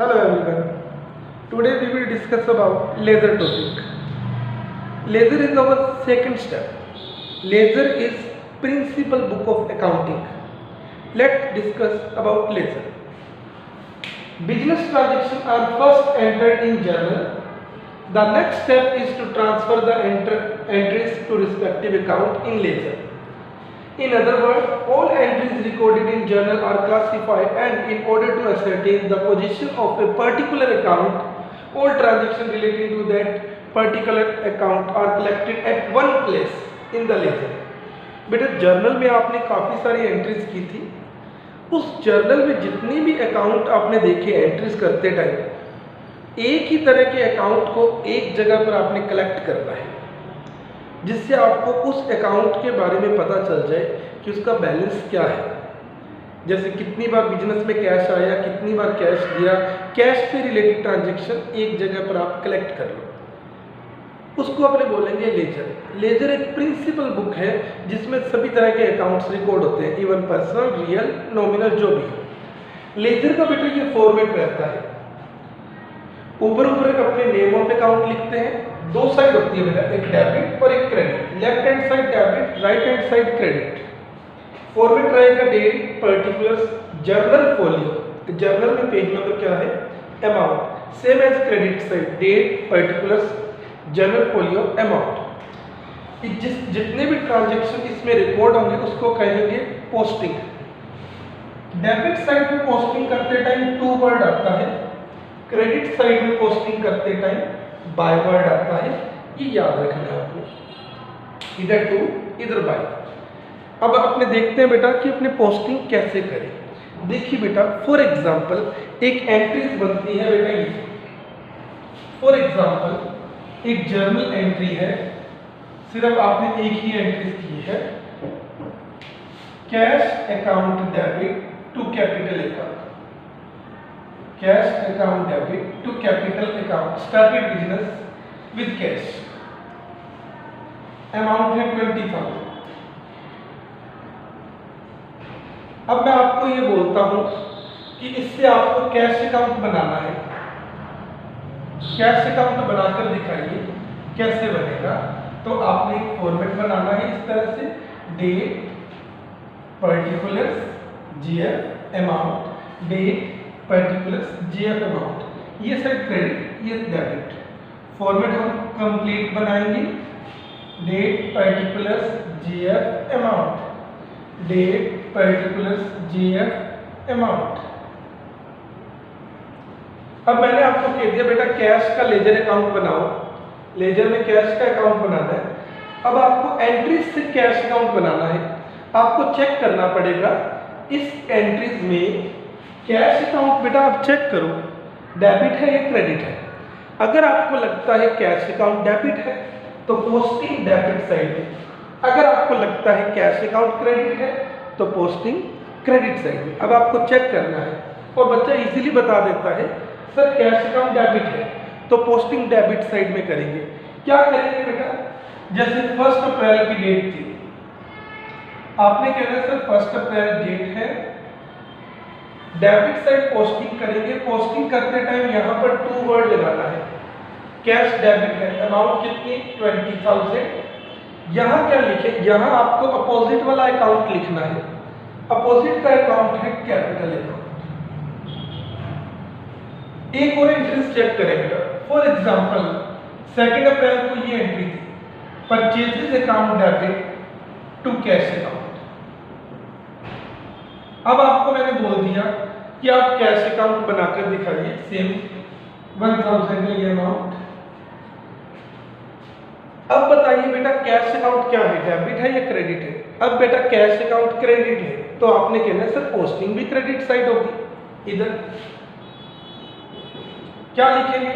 Hello everyone. Today we will discuss about ledger topic. Ledger is our second step. Ledger is principal book of accounting. Let's discuss about ledger. Business transactions are first entered in journal. The next step is to transfer the entries to respective account in ledger. In other words, all entries recorded in journal are classified, and in order to ascertain the position of a particular account, all transactions relating to that particular account are collected at one place in the ledger. बेटा journal में आपने काफ़ी सारी entries की थी. उस journal में जितनी भी अकाउंट आपने देखे एंट्रीज करते टाइम एक ही तरह के अकाउंट को एक जगह पर आपने कलेक्ट करना है, जिससे आपको उस अकाउंट के बारे में पता चल जाए कि उसका बैलेंस क्या है. जैसे कितनी बार बिजनेस में कैश आया, कितनी बार कैश दिया, कैश से रिलेटेड ट्रांजेक्शन एक जगह पर आप कलेक्ट कर लो, उसको अपने बोलेंगे लेजर. लेजर एक प्रिंसिपल बुक है जिसमें सभी तरह के अकाउंट्स रिकॉर्ड होते हैं, इवन पर्सनल, रियल, नॉमिनल, जो भी हो. लेजर का बेटा ये फॉर्मेट रहता है. ऊपर अपने नेम ऑफ अकाउंट लिखते हैं. दो साइड होती है बेटा, एक डेबिट और एक credit. Left hand side debit, right hand side credit. Format रहेगा date, particulars, journal folio. Journal में पेज नंबर क्या है, amount. Same as credit side, date, particulars, journal folio, amount. जितने भी ट्रांजेक्शन इसमें रिकॉर्ड होंगे उसको कहेंगे पोस्टिंग. डेबिट साइड में पोस्टिंग करते टाइम टू वर्ड आता है, क्रेडिट साइड में पोस्टिंग करते टाइम बाय वर्ड आता है. ये याद रखना है आपने, इधर टू इधर बाय. अब अपने देखते हैं बेटा कि अपने पोस्टिंग कैसे करें. देखिए बेटा, फॉर एग्जांपल एक एंट्रीज बनती है बेटा ये. फॉर एग्जांपल एक जर्नल एंट्री है, सिर्फ आपने एक ही एंट्री की है, cash account debit to capital account. Cash account debit to capital account, started business with cash. Amount है 20,000. अब मैं आपको ये बोलता हूं कि इससे आपको कैश अकाउंट बनाना है. कैश अकाउंट बनाकर दिखाइए कैसे बनेगा. तो आपने एक फॉर्मेट बनाना है इस तरह से, date, particulars, GF, amount. Date, particulars, GF, amount. ये साइड क्रेडिट, ये डेबिट. फॉर्मेट हम कंप्लीट बनाएंगे. Date, particulars, GF, amount. Date, particulars, GF, amount. अब मैंने आपको कह दिया बेटा कैश का लेजर अकाउंट बनाओ. लेजर में कैश का अकाउंट बनाना है. अब आपको एंट्रीज से कैश अकाउंट बनाना है. आपको चेक करना पड़ेगा इस एंट्रीज में कैश अकाउंट. बेटा आप चेक करो डेबिट है या क्रेडिट है. अगर आपको लगता है कैश अकाउंट डेबिट है तो पोस्टिंग डेबिट साइड में. अगर आपको लगता है कैश अकाउंट क्रेडिट है तो पोस्टिंग क्रेडिट साइड में. अब आपको चेक करना है और बच्चा इजीली बता देता है सर कैश अकाउंट डेबिट है तो पोस्टिंग डेबिट साइड में करेंगे. क्या करेंगे बेटा, जैसे 1 अप्रैल की डेट थी, आपने कहना सर 1 अप्रैल डेट है, डेबिट साइड पोस्टिंग करेंगे. पोस्टिंग करते टाइम यहाँ पर टू वर्ड लगाना है. कैश डेबिट है, अमाउंट कितनी 20,000. यहाँ क्या लिखे, यहाँ आपको अपोजिट वाला अकाउंट लिखना है. अपोजिट का अकाउंट है कैपिटल अकाउंट. एक और एंट्री चेक करेंगे. फॉर एग्जांपल 2 अप्रैल को ये एंट्री थी, purchases account debit to cash account. अब आपको मैंने बोल दिया कि आप कैश अकाउंट बनाकर दिखाइए. सेम 1,000 है ये अमाउंट. अब बताइए बेटा कैश अकाउंट क्या है, डेबिट है या क्रेडिट है. अब बेटा कैश अकाउंट क्रेडिट है तो आपने कहना सर पोस्टिंग भी क्रेडिट साइड होगी. इधर क्या लिखेंगे,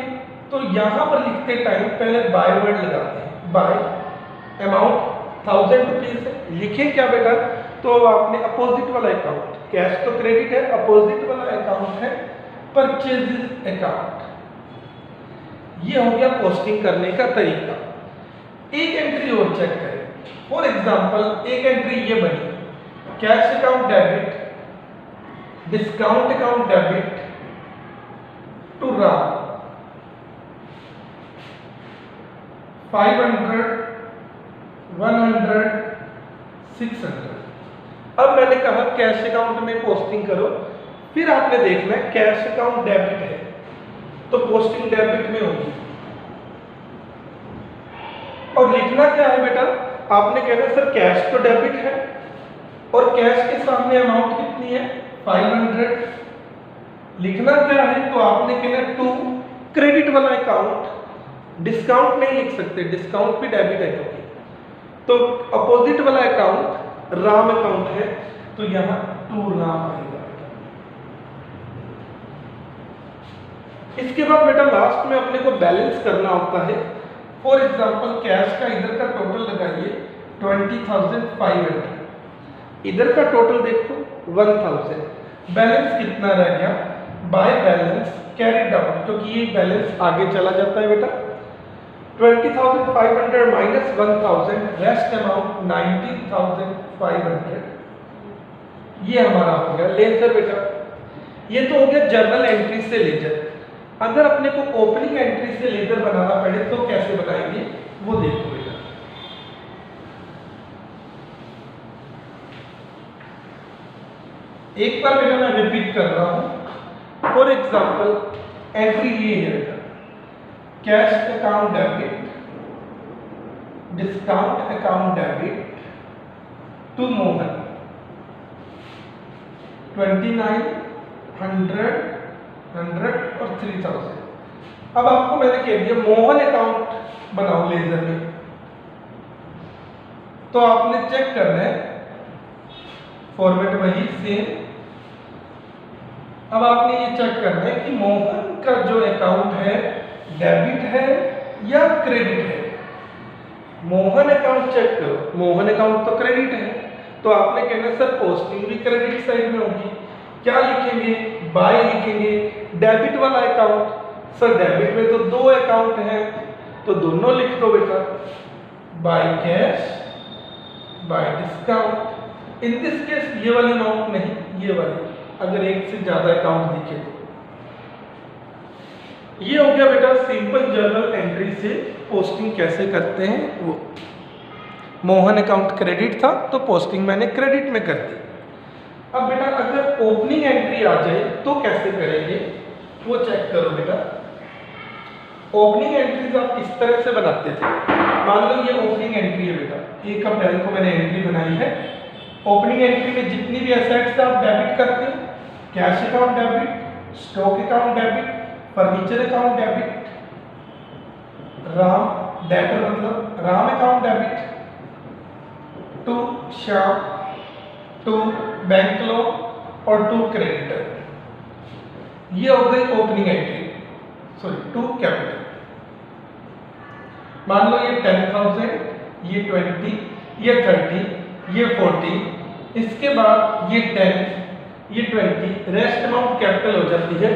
तो यहां पर लिखते टाइम पहले बाय वर्ड लगाते हैं. बाय, अमाउंट 1,000 रुपीज है. लिखे क्या बेटा, तो आपने अपोजिट वाला अकाउंट, कैश तो क्रेडिट है, अपोजिट वाला अकाउंट है परचेजेस अकाउंट. ये हो गया पोस्टिंग करने का तरीका. एक एंट्री और चेक करें. फॉर एग्जांपल एक एंट्री ये बनी, cash account debit, discount account debit, to Ram 500, 100, 600। अब मैंने कहा कैश अकाउंट में पोस्टिंग करो, फिर आपने देखना है कैश अकाउंट डेबिट है तो पोस्टिंग डेबिट में होगी। और लिखना क्या है बेटा, आपने कहना सर कैश तो डेबिट है और कैश के सामने अमाउंट कितनी है 500। लिखना क्या है तो आपने कहना टू क्रेडिट वाला अकाउंट, डिस्काउंट नहीं लिख सकते, डिस्काउंट भी डेबिट है क्योंकि, तो अपोजिट वाला अकाउंट राम अकाउंट है तो यहां टू राम आएगा। इसके बाद बेटा लास्ट में अपने को बैलेंस करना होता है। फॉर एग्जांपल कैश का इधर का टोटल लगाइए 20,500, इधर का टोटल देखो 1000, बैलेंस कितना रह गया, बाय बैलेंस कैरी डाउन, क्योंकि ये बैलेंस आगे चला जाता है बेटा। 20,500 माइनस 1000, रेस्ट अमाउंट 19,500, ये हमारा हो गया लेजर बेटा। ये तो हो गया जर्नल एंट्री से लेजर। अगर अपने को ओपनिंग एंट्री से लेजर बनाना पड़े तो कैसे बनाएंगे वो देखो बेटा। एक बार बेटा मैं रिपीट कर रहा हूं। फॉर एग्जांपल एंट्री ये है बेटा, cash account debit, discount account debit to Mohan 29, 100, 100 और 3000। अब आपको मैंने कह दिया मोहन अकाउंट बनाओ लेजर में, तो आपने चेक करना है फॉर्मेट वही सेम। अब आपने ये चेक करना है कि मोहन का जो अकाउंट है डेबिट है या क्रेडिट है। मोहन अकाउंट चेक करो, मोहन अकाउंट तो क्रेडिट है, तो आपने कहना सर पोस्टिंग भी क्रेडिट साइड में होगी, क्या लिखेंगे बाय लिखेंगे। डेबिट वाला अकाउंट, सर डेबिट में तो दो अकाउंट हैं तो दोनों लिख दो बेटा, by cash by discount. In this case ये वाली अमाउंट नहीं, ये वाली, अगर एक से ज्यादा अकाउंट दिखे तो। ये हो गया बेटा सिंपल जर्नल एंट्री से पोस्टिंग कैसे करते हैं वो। मोहन अकाउंट क्रेडिट था तो पोस्टिंग मैंने क्रेडिट में कर दी। अब बेटा अगर ओपनिंग एंट्री आ जाए तो कैसे करेंगे वो चेक करो बेटा। ओपनिंग एंट्रीज आप इस तरह से बनाते थे। मान लो ये ओपनिंग एंट्री है बेटा, 1 अप्रैल को मैंने एंट्री बनाई है। ओपनिंग एंट्री में जितनी भी एसेट्स आप डेबिट करते हैं, cash account debit, stock account debit, furniture account debit, Ram debtor मतलब Ram account debit, to Shyam, to bank loan और टू क्रेडिटर। ये हो गई opening entry, sorry to capital. मान लो ये 10,000, ये 20, ये 30, ये 40, इसके बाद ये 10, ये 20, रेस्ट अमाउंट कैपिटल हो जाती है।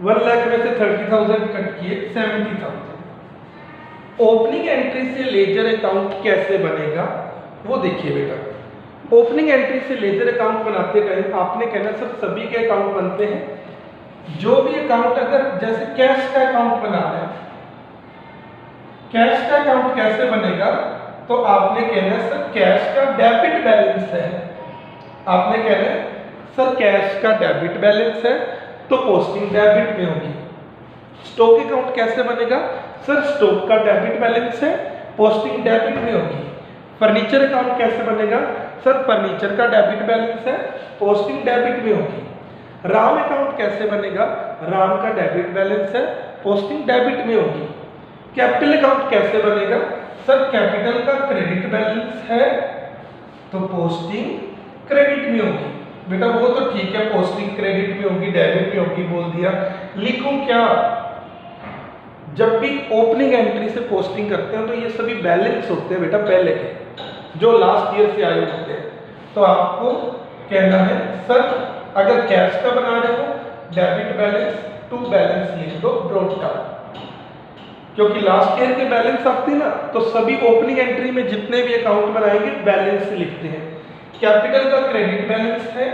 1 लाख में से 30,000 कट किए 70,000। ओपनिंग एंट्री से लेजर अकाउंट कैसे बनेगा वो देखिए बेटा। ओपनिंग एंट्री से लेजर अकाउंट बनाते टाइम आपने कहना सर सभी के अकाउंट बनते हैं। जो भी अकाउंट, अगर जैसे कैश का अकाउंट बनाना है, कैश का अकाउंट कैसे बनेगा तो आपने कहना सर कैश का डेबिट बैलेंस है। आपने कहना सर कैश का डेबिट बैलेंस है तो पोस्टिंग डेबिट में होगी। स्टॉक अकाउंट कैसे बनेगा, सर स्टॉक का डेबिट बैलेंस है, पोस्टिंग डेबिट में होगी। फर्नीचर अकाउंट कैसे बनेगा, सर फर्नीचर का डेबिट बैलेंस है, पोस्टिंग डेबिट में होगी। राम अकाउंट कैसे बनेगा, राम का डेबिट बैलेंस है, पोस्टिंग डेबिट में होगी। कैपिटल अकाउंट कैसे बनेगा, सर कैपिटल का क्रेडिट बैलेंस है तो पोस्टिंग क्रेडिट में होगी। बेटा वो तो ठीक है, पोस्टिंग क्रेडिट में होगी, डेबिट में होगी बोल दिया। लिखूं क्या, जब भी ओपनिंग एंट्री से पोस्टिंग करते हैं तो ये सभी बैलेंस होते हैं बेटा पहले के, जो लास्ट ईयर से आए होते हैं। तो आपको कहना है सर अगर कैश का बना रहे हो डेबिट बैलेंस टू बैलेंस लिख दो ब्रॉट डाउन, क्योंकि लास्ट ईयर के बैलेंस आते हैं ना, तो सभी ओपनिंग एंट्री में जितने भी अकाउंट बनाएंगे बैलेंस लिखते हैं। कैपिटल का क्रेडिट बैलेंस है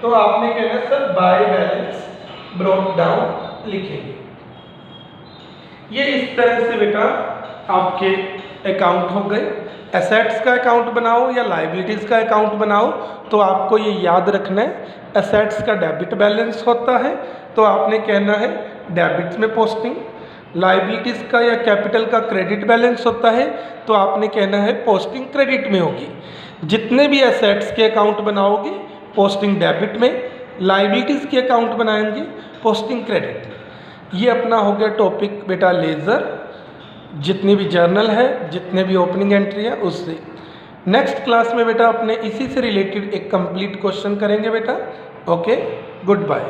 तो आपने कहना sir by balance broke down लिखेंगे। ये इस तरह से बेटा आपके अकाउंट हो गए। एसेट्स का अकाउंट बनाओ या लाइबिलिटीज़ का अकाउंट बनाओ तो आपको ये याद रखना है, एसेट्स का डेबिट बैलेंस होता है तो आपने कहना है डेबिट में पोस्टिंग। लाइबिलिटीज़ का या कैपिटल का क्रेडिट बैलेंस होता है तो आपने कहना है पोस्टिंग क्रेडिट में होगी। जितने भी एसेट्स के अकाउंट बनाओगे पोस्टिंग डेबिट में, लाइबिलिटीज़ के अकाउंट बनाएंगे पोस्टिंग क्रेडिट में। ये अपना हो गया टॉपिक बेटा लेज़र, जितनी भी जर्नल है, जितने भी ओपनिंग एंट्री है उससे। नेक्स्ट क्लास में बेटा अपने इसी से रिलेटेड एक कंप्लीट क्वेश्चन करेंगे बेटा। Okay, good bye.